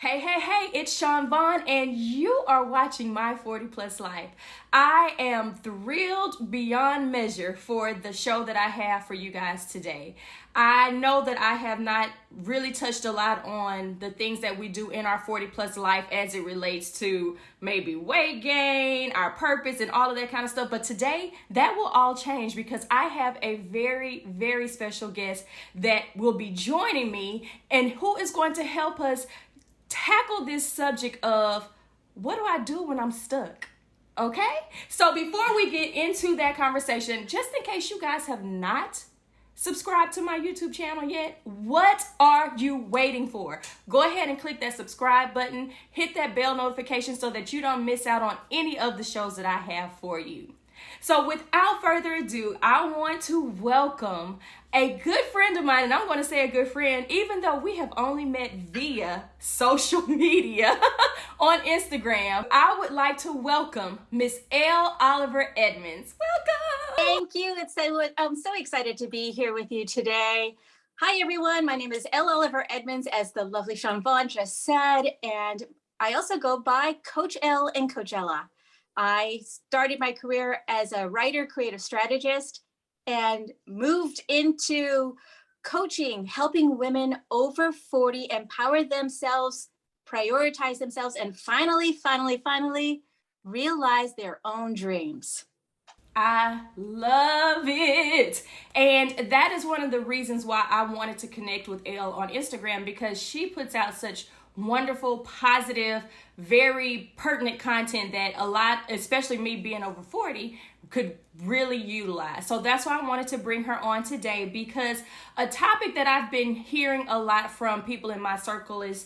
Hey, hey, hey, it's Sean Vaughn, and you are watching My 40 Plus Life. I am thrilled beyond measure for the show that I have for you guys today. I know that I have not really touched a lot on the things that we do in our 40 plus life as it relates to maybe weight gain, our purpose, and all of that kind of stuff. But today, that will all change because I have a very, very special guest that will be joining me and who is going to help us tackle this subject of what do I do when I'm stuck? Okay? So before we get into that conversation, just in case you guys have not subscribed to my YouTube channel yet, what are you waiting for? Go ahead and click that subscribe button, hit that bell notification so that you don't miss out on any of the shows that I have for you. So without further ado, I want to welcome a good friend of mine, and I'm going to say a good friend, even though we have only met via social media on Instagram. I would like to welcome Miss Elle Oliver-Edmonds. Welcome! Thank you. I'm so excited to be here with you today. Hi, everyone. My name is Elle Oliver-Edmonds, as the lovely Sean Vaughn just said, and I also go by Coach Elle and Coach Ella. I started my career as a writer, creative strategist, and moved into coaching, helping women over 40 empower themselves, prioritize themselves, and finally realize their own dreams. I love it. And that is one of the reasons why I wanted to connect with Elle on Instagram, because she puts out such wonderful, positive, very pertinent content that a lot, especially me being over 40, could really utilize. So that's why I wanted to bring her on today, because a topic that I've been hearing a lot from people in my circle is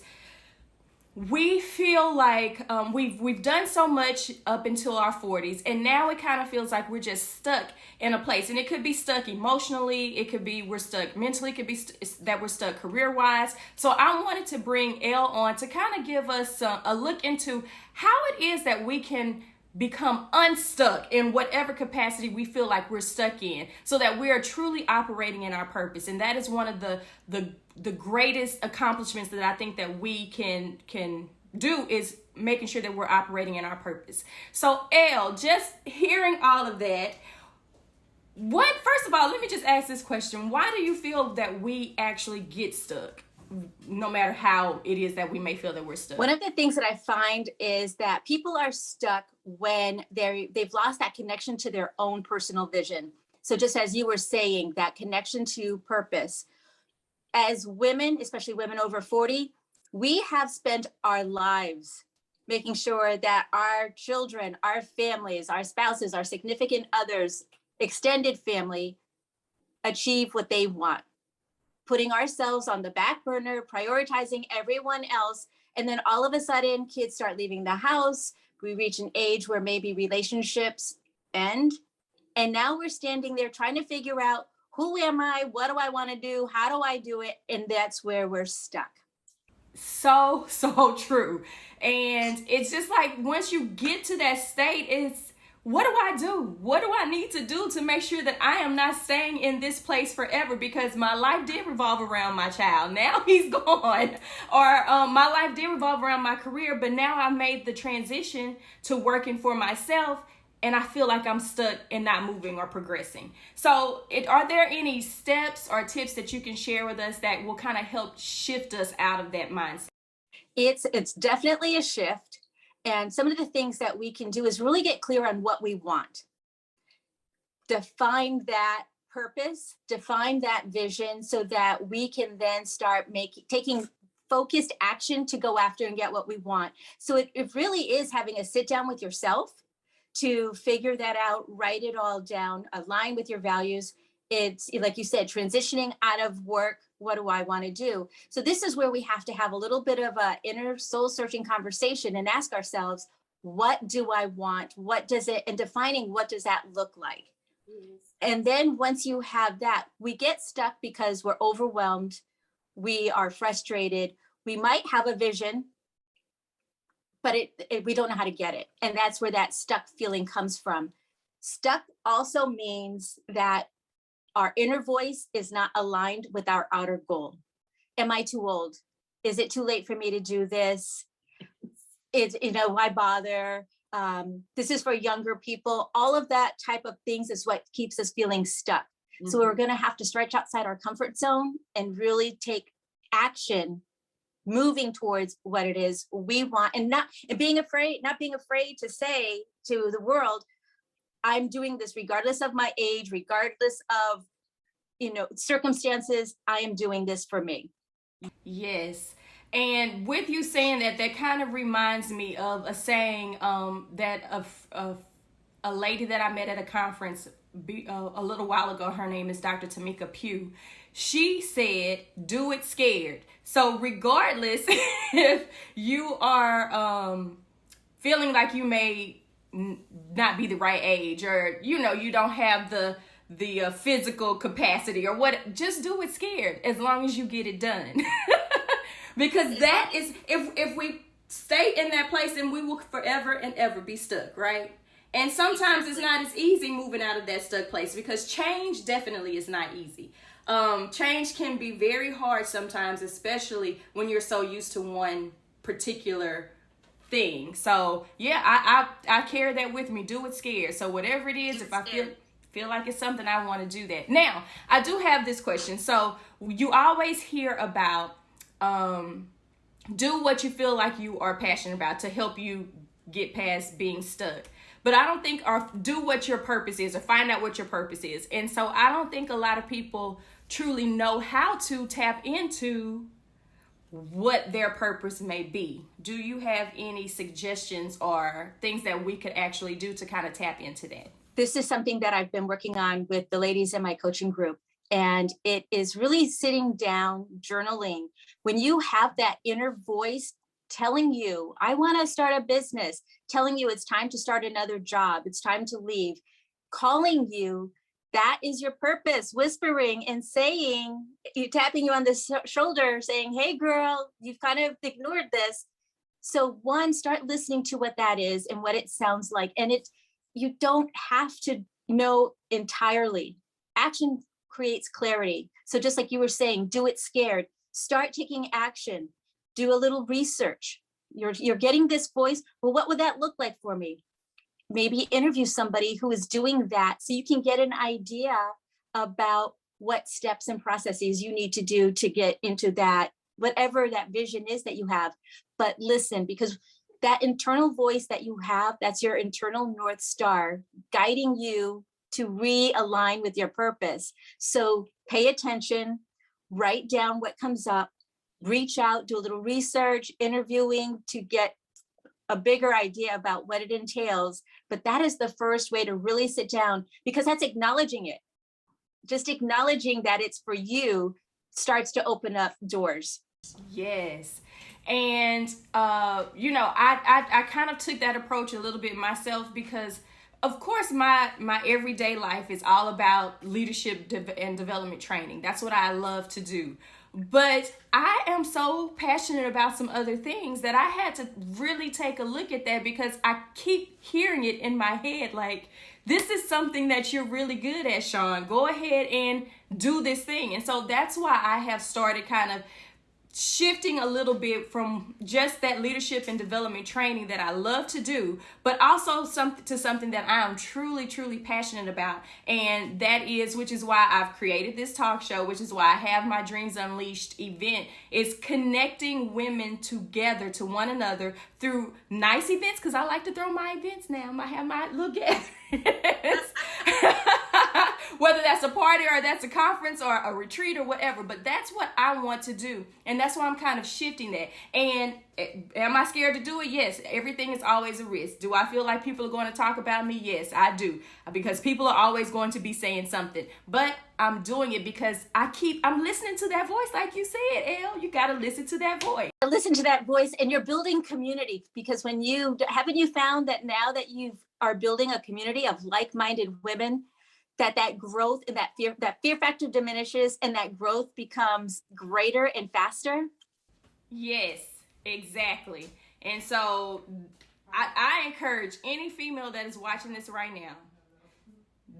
we feel like we've done so much up until our 40s, and now it kind of feels like we're just stuck in a place. And it could be stuck emotionally, it could be we're stuck mentally, it could be that we're stuck career-wise. So I wanted to bring Elle on to kind of give us a look into how it is that we can become unstuck in whatever capacity we feel like we're stuck in, so that we are truly operating in our purpose. And that is one of the greatest accomplishments that I think that we can do, is making sure that we're operating in our purpose. So Elle, just hearing all of that, first of all, let me just ask this question. Why do you feel that we actually get stuck, no matter how it is that we may feel that we're stuck? One of the things that I find is that people are stuck when they've lost that connection to their own personal vision. So just as you were saying, that connection to purpose. As women, especially women over 40, we have spent our lives making sure that our children, our families, our spouses, our significant others, extended family achieve what they want, putting ourselves on the back burner, prioritizing everyone else. And then all of a sudden, kids start leaving the house. We reach an age where maybe relationships end. And now we're standing there trying to figure out, who am I? What do I want to do? How do I do it? And that's where we're stuck. So true. And it's just like, once you get to that state, it's, what do I do? What do I need to do to make sure that I am not staying in this place forever? Because my life did revolve around my child. Now he's gone. Or my life did revolve around my career, but now I've made the transition to working for myself, and I feel like I'm stuck and not moving or progressing. So are there any steps or tips that you can share with us that will kind of help shift us out of that mindset? It's definitely a shift. And some of the things that we can do is really get clear on what we want. Define that purpose, define that vision, so that we can then start taking focused action to go after and get what we want. So it really is having a sit down with yourself to figure that out, write it all down, align with your values. It's like you said, transitioning out of work. What do I want to do? So this is where we have to have a little bit of a inner soul searching conversation and ask ourselves, what do I want? What does it, and defining what does that look like? Yes. And then once you have that, we get stuck because we're overwhelmed. We are frustrated. We might have a vision, but we don't know how to get it. And that's where that stuck feeling comes from. Stuck also means that our inner voice is not aligned with our outer goal. Am I too old? Is it too late for me to do this? It's, why bother? This is for younger people. All of that type of things is what keeps us feeling stuck. So we're going to have to stretch outside our comfort zone and really take action, moving towards what it is we want, and not being afraid to say to the world, I'm doing this regardless of my age, regardless of, circumstances. I am doing this for me. Yes. And with you saying that, that kind of reminds me of a saying that of a lady that I met at a conference a little while ago. Her name is Dr. Tamika Pugh. She said, do it scared. So regardless if you are feeling like you may not be the right age, or, you don't have the physical capacity or what, just do it scared as long as you get it done. Because that is, if we stay in that place, then we will forever and ever be stuck, right? And sometimes it's not as easy moving out of that stuck place, because change definitely is not easy. Change can be very hard sometimes, especially when you're so used to one particular thing. So yeah, I carry that with me. Do it scared. So whatever it is, if I feel like it's something, I want to do that. Now, I do have this question. So you always hear about do what you feel like you are passionate about to help you get past being stuck. But I don't think, or do what your purpose is, or find out what your purpose is. And so I don't think a lot of people truly know how to tap into what their purpose may be. Do you have any suggestions or things that we could actually do to kind of tap into that? This is something that I've been working on with the ladies in my coaching group. And it is really sitting down, journaling. When you have that inner voice telling you, I want to start a business, telling you it's time to start another job, it's time to leave, calling you, that is your purpose, whispering and saying, tapping you on the shoulder, saying, hey girl, you've kind of ignored this. So one, start listening to what that is and what it sounds like. And you don't have to know entirely. Action creates clarity. So just like you were saying, do it scared. Start taking action. Do a little research. You're getting this voice. Well, what would that look like for me? Maybe interview somebody who is doing that so you can get an idea about what steps and processes you need to do to get into that, whatever that vision is that you have. But listen, because that internal voice that you have, that's your internal North Star guiding you to realign with your purpose. So pay attention, write down what comes up, reach out, do a little research, interviewing to get a bigger idea about what it entails. But that is the first way to really sit down, because that's acknowledging it. Just acknowledging that it's for you starts to open up doors. Yes. And, I kind of took that approach a little bit myself, because of course, my everyday life is all about leadership and development training. That's what I love to do. But I am so passionate about some other things that I had to really take a look at that, because I keep hearing it in my head like, this is something that you're really good at, Sean. Go ahead and do this thing. And so that's why I have started kind of shifting a little bit from just that leadership and development training that I love to do, but also something that I am truly, truly passionate about. And that is, which is why I've created this talk show, which is why I have my Dreams Unleashed event, is connecting women together to one another through nice events, because I like to throw my events now. I have my little gatherings. Whether that's a party or that's a conference or a retreat or whatever, but that's what I want to do. And that's why I'm kind of shifting that. And am I scared to do it? Yes. Everything is always a risk. Do I feel like people are going to talk about me? Yes, I do. Because people are always going to be saying something. But I'm doing it because I'm listening to that voice. Like you said, Elle, you got to listen to that voice. Listen to that voice, and you're building community, because haven't you found that now that you are building a community of like-minded women, that growth and that fear factor diminishes and that growth becomes greater and faster? Yes, exactly. And so I encourage any female that is watching this right now,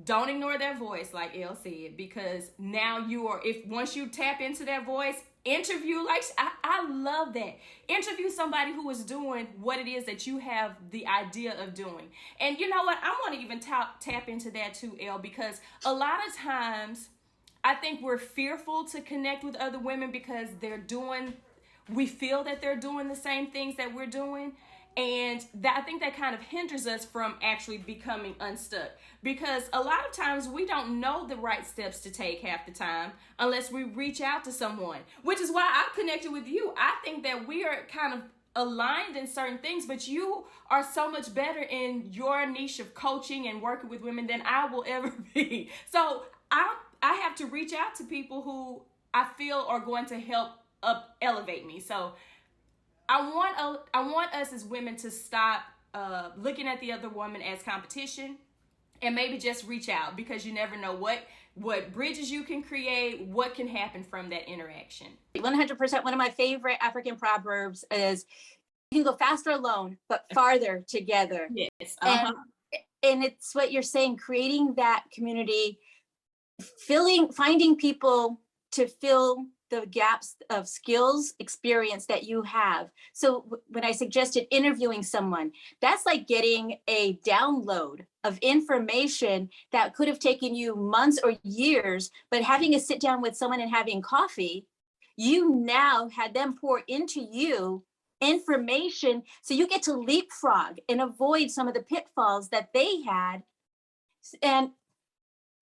don't ignore their voice, like Elle said, because now once you tap into that voice, interview, like I love that. Interview somebody who is doing what it is that you have the idea of doing. And you know what? I want to even tap into that too, Elle, because a lot of times I think we're fearful to connect with other women because we feel that they're doing the same things that we're doing. And I think that kind of hinders us from actually becoming unstuck, because a lot of times we don't know the right steps to take half the time unless we reach out to someone, which is why I've connected with you. I think that we are kind of aligned in certain things, but you are so much better in your niche of coaching and working with women than I will ever be. So I have to reach out to people who I feel are going to help elevate me. So I want us as women to stop looking at the other woman as competition, and maybe just reach out, because you never know what bridges you can create, what can happen from that interaction. 100%. One of my favorite African proverbs is, you can go faster alone, but farther together. Yes. And it's what you're saying, creating that community, finding people to fill the gaps of skills, experience that you have. So when I suggested interviewing someone, that's like getting a download of information that could have taken you months or years, but having a sit down with someone and having coffee, you now had them pour into you information, so you get to leapfrog and avoid some of the pitfalls that they had. And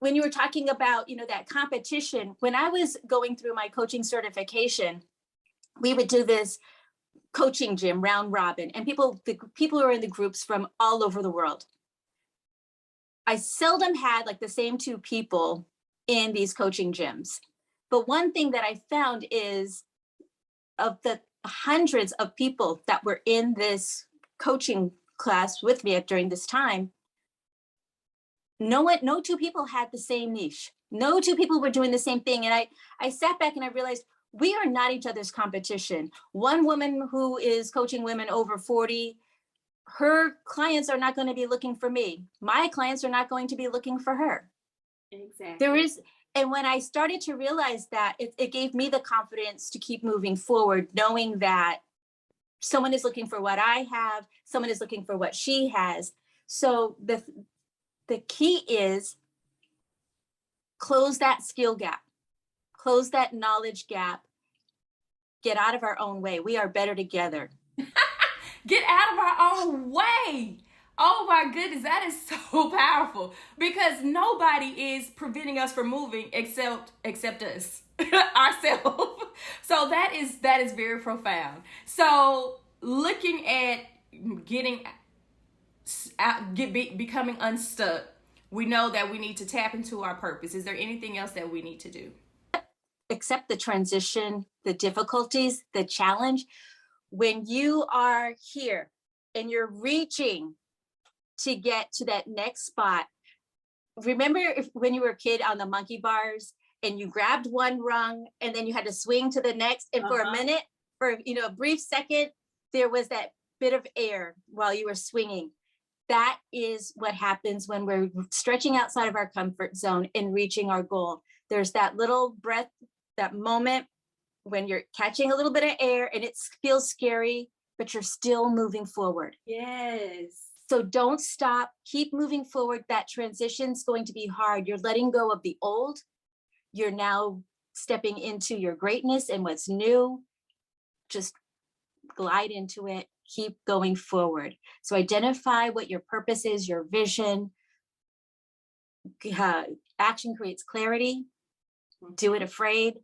when you were talking about, that competition, when I was going through my coaching certification, we would do this coaching gym round robin, and the people are in the groups from all over the world. I seldom had like the same two people in these coaching gyms. But one thing that I found is, of the hundreds of people that were in this coaching class with me during this time, no two people had the same niche. No two people were doing the same thing. And I sat back and I realized we are not each other's competition. One woman who is coaching women over 40, her clients are not going to be looking for me. My clients are not going to be looking for her. Exactly. And when I started to realize that, it gave me the confidence to keep moving forward, knowing that someone is looking for what I have, someone is looking for what she has. So the key is close that skill gap, close that knowledge gap, get out of our own way. We are better together. Get out of our own way. Oh my goodness, that is so powerful, because nobody is preventing us from moving except us, ourselves. So that is very profound. So looking at becoming unstuck, we know that we need to tap into our purpose. Is there anything else that we need to do? Accept the transition, the difficulties, the challenge. When you are here and you're reaching to get to that next spot, remember when you were a kid on the monkey bars and you grabbed one rung and then you had to swing to the next, and for a minute, for a brief second, there was that bit of air while you were swinging. That is what happens when we're stretching outside of our comfort zone and reaching our goal. There's that little breath, that moment when you're catching a little bit of air and it feels scary, but you're still moving forward. Yes. So don't stop, keep moving forward. That transition's going to be hard. You're letting go of the old. You're now stepping into your greatness and what's new. Just glide into it. Keep going forward. So identify what your purpose is, your vision. Action creates clarity. Do it afraid,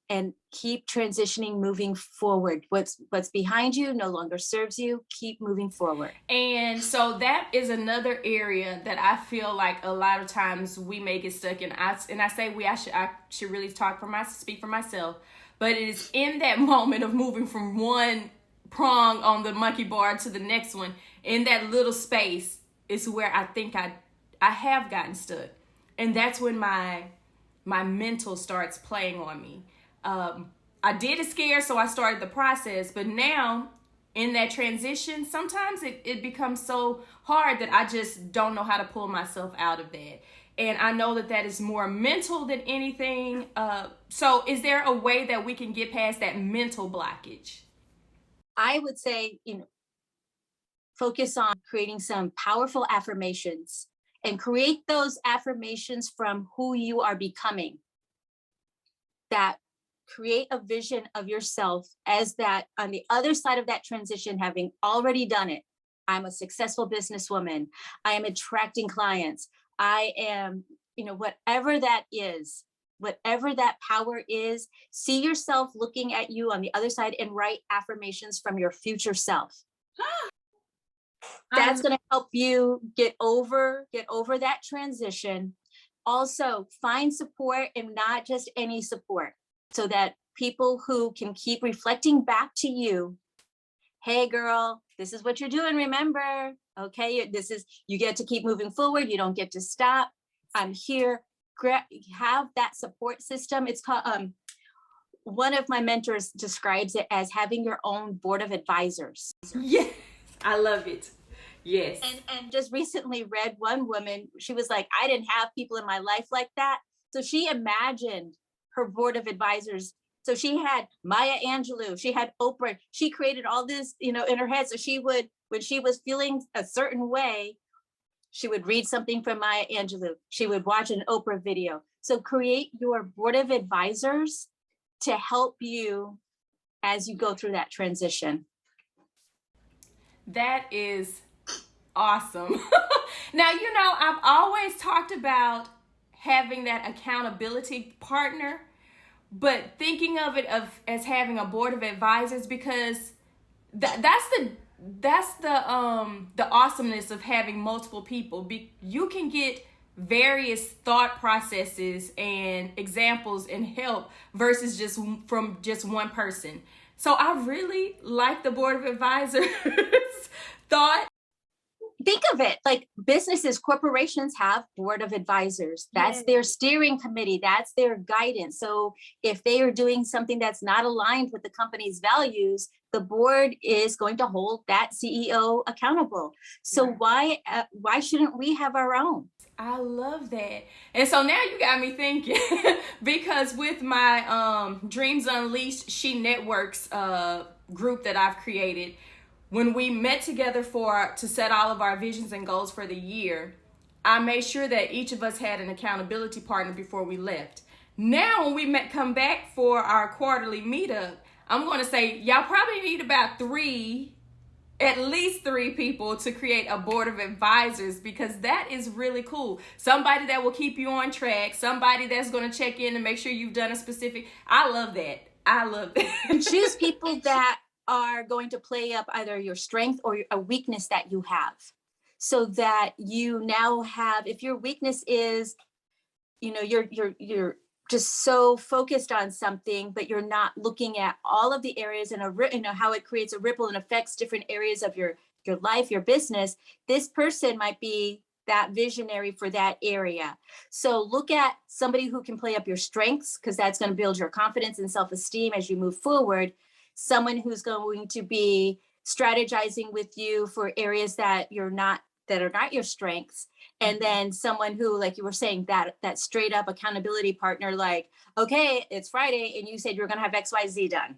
and keep transitioning, moving forward. What's behind you no longer serves you. Keep moving forward. And so that is another area that I feel like a lot of times we may get stuck in. I say I should really speak for myself, but it is in that moment of moving from one prong on the monkey bar to the next one, in that little space is where I think I have gotten stuck. And that's when my mental starts playing on me. I did it scared, so I started the process, but now in that transition, sometimes it becomes so hard that I just don't know how to pull myself out of that. And I know that that is more mental than anything. So is there a way that we can get past that mental blockage? I would say, focus on creating some powerful affirmations and create those affirmations from who you are becoming. That create a vision of yourself as that on the other side of that transition, having already done it. I'm a successful businesswoman. I am attracting clients. I am, whatever that is, whatever that power is, see yourself looking at you on the other side and write affirmations from your future self. That's going to help you get over that transition. Also, find support, and not just any support, so that people who can keep reflecting back to you, hey girl, this is what you're doing, remember, okay, you get to keep moving forward, you don't get to stop, I'm here. Have that support system. It's called, one of my mentors describes it as having your own board of advisors. Yes, I love it. Yes. And just recently read one woman, she was like, I didn't have people in my life like that. So she imagined her board of advisors. So she had Maya Angelou, she had Oprah, she created all this, in her head. So she would, when she was feeling a certain way, she would read something from Maya Angelou. She would watch an Oprah video. So create your board of advisors to help you as you go through that transition. That is awesome. Now, I've always talked about having that accountability partner, but thinking of it as having a board of advisors, because that's the awesomeness of having multiple people. You can get various thought processes and examples and help versus just from just one person. So I really like the board of advisors thought. Think of it like businesses, corporations have board of advisors. That's their steering committee. That's their guidance. So if they are doing something that's not aligned with the company's values, the board is going to hold that CEO accountable. So why shouldn't we have our own? I love that. And so now you got me thinking, because with my Dreams Unleashed She Networks group that I've created, when we met together to set all of our visions and goals for the year, I made sure that each of us had an accountability partner before we left. Now, when we come back for our quarterly meetup, I'm going to say, y'all probably need about at least three people to create a board of advisors, because that is really cool. Somebody that will keep you on track, somebody that's going to check in and make sure you've done a specific. I love that. And choose people that are going to play up either your strength or a weakness that you have, so that you now have, if your weakness is, you're just so focused on something, but you're not looking at all of the areas and how it creates a ripple and affects different areas of your life, your business. This person might be that visionary for that area. So look at somebody who can play up your strengths, because that's going to build your confidence and self-esteem as you move forward. Someone who's going to be strategizing with you for areas that are not your strengths. And then someone who, like you were saying, that straight up accountability partner, like, okay, it's Friday and you said you're going to have XYZ done.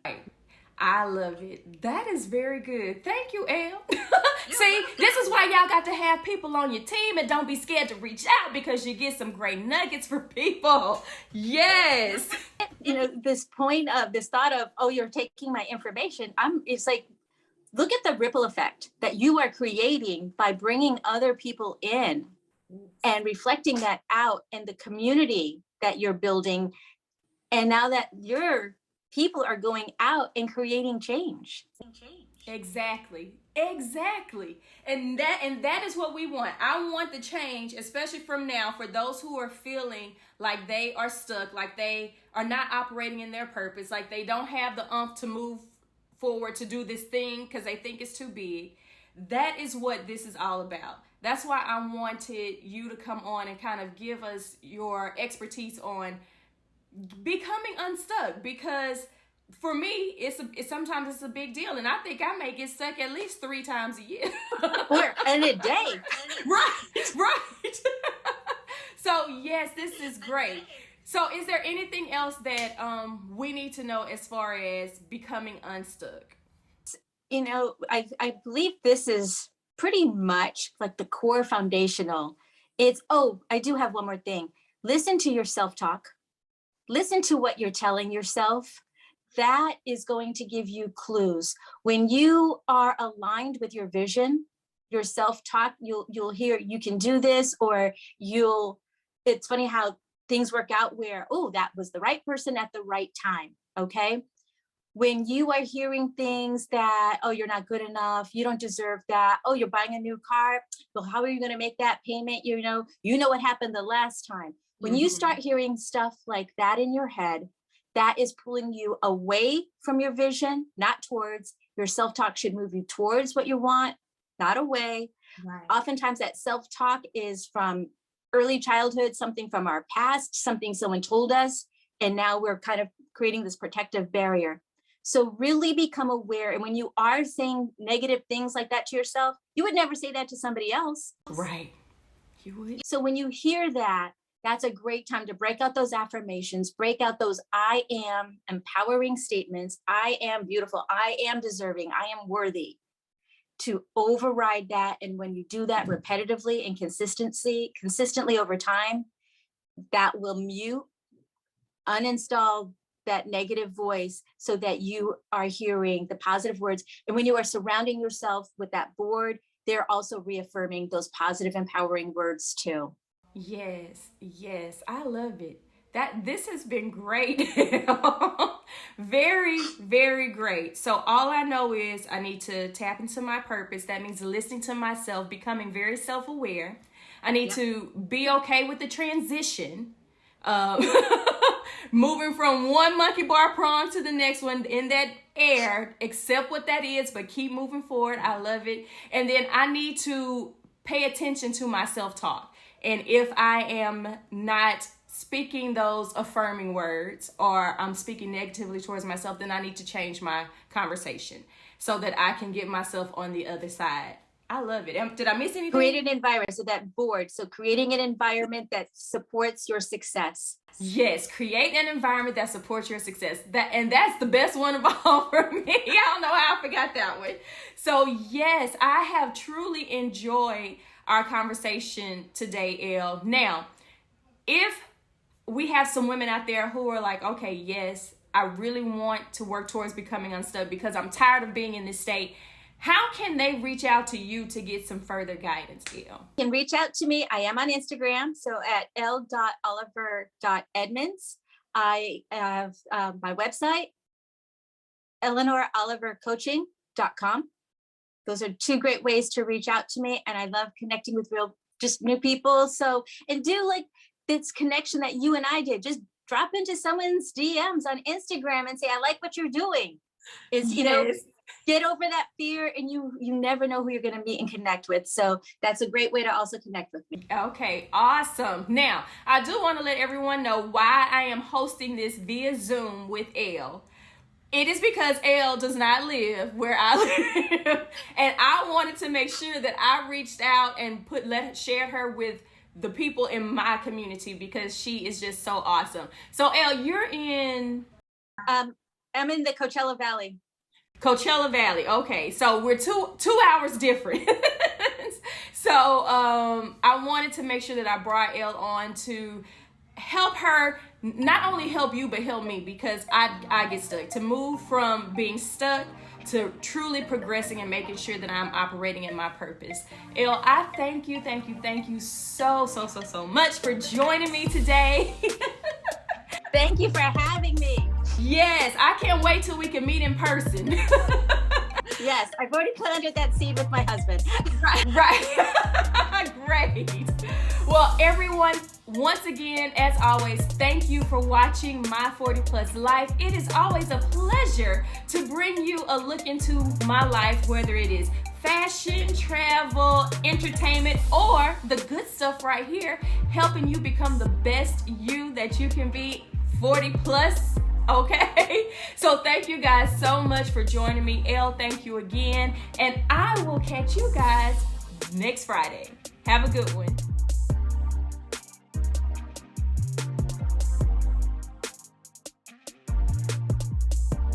I love it. That is very good. Thank you, Elle. See, this is why y'all got to have people on your team, and don't be scared to reach out, because you get some great nuggets for people. Yes. This thought of, oh, you're taking my information. It's like, look at the ripple effect that you are creating by bringing other people in and reflecting that out, and the community that you're building. And now that your people are going out and creating change. Exactly. And that is what we want. I want the change, especially from now, for those who are feeling like they are stuck, like they are not operating in their purpose, like they don't have the oomph to move forward to do this thing because they think it's too big. That is what this is all about. That's why I wanted you to come on and kind of give us your expertise on becoming unstuck, because for me, sometimes it's a big deal, and I think I may get stuck at least 3 times a year. Or in a day. Right. So yes, this is great. So is there anything else that we need to know as far as becoming unstuck? I believe this is pretty much like the core foundational. I do have one more thing. Listen to your self-talk. Listen to what you're telling yourself. That is going to give you clues. When you are aligned with your vision, your self-talk, you'll hear you can do this, or it's funny how things work out where, oh, that was the right person at the right time. Okay. When you are hearing things that, oh, you're not good enough, you don't deserve that, oh, you're buying a new car, well, how are you going to make that payment? You know what happened the last time. When you start hearing stuff like that in your head, that is pulling you away from your vision, not towards. Your self-talk should move you towards what you want, not away. Right. Oftentimes that self-talk is from early childhood, something from our past, something someone told us, and now we're kind of creating this protective barrier. So really become aware. And when you are saying negative things like that to yourself, you would never say that to somebody else. Right. You would. So when you hear that, that's a great time to break out those affirmations, break out those I am empowering statements. I am beautiful. I am deserving. I am worthy, to override that. And when you do that repetitively and consistently over time, that will mute, uninstall that negative voice so that you are hearing the positive words. And when you are surrounding yourself with that board, they're also reaffirming those positive, empowering words too. Yes, I love it. This has been great. Very, very great. So all I know is I need to tap into my purpose. That means listening to myself, becoming very self-aware. I need to be okay with the transition. Moving from one monkey bar prom to the next one in that air, accept what that is, but keep moving forward. I love it. And then I need to pay attention to my self-talk. And if I am not speaking those affirming words, or I'm speaking negatively towards myself, then I need to change my conversation so that I can get myself on the other side. I love it. Did I miss anything? Create an environment. So that board. So creating an environment that supports your success. Yes, create an environment that supports your success. That's the best one of all for me. I don't know how I forgot that one. So yes, I have truly enjoyed our conversation today, Elle. Now, if we have some women out there who are like, okay, yes, I really want to work towards becoming unstuck because I'm tired of being in this state, how can they reach out to you to get some further guidance, Elle? You can reach out to me. I am on Instagram, so at Elle.Oliver.Edmonds. I have my website, EleanorOliverCoaching.com. Those are two great ways to reach out to me. And I love connecting with just new people. So, and do like this connection that you and I did. Just drop into someone's DMs on Instagram and say, I like what you're doing. Get over that fear, and you never know who you're going to meet and connect with. So that's a great way to also connect with me. Okay, awesome. Now, I do want to let everyone know why I am hosting this via Zoom with Elle. It is because Elle does not live where I live. And I wanted to make sure that I reached out and shared her with the people in my community because she is just so awesome. So Elle, you're in... I'm in the Coachella Valley. Coachella Valley. Okay, so we're two hours different. So I wanted to make sure that I brought Elle on to help her, not only help you, but help me, because I get stuck. To move from being stuck to truly progressing and making sure that I'm operating in my purpose. Elle, I thank you so much for joining me today. Thank you for having me. Yes, I can't wait till we can meet in person. Yes, I've already planted that seed with my husband. Right. Great. Well, everyone, once again, as always, thank you for watching My 40 Plus Life. It is always a pleasure to bring you a look into my life, whether it is fashion, travel, entertainment, or the good stuff right here, helping you become the best you that you can be 40 plus. Okay, so thank you guys so much for joining me. Elle, thank you again. And I will catch you guys next Friday. Have a good one.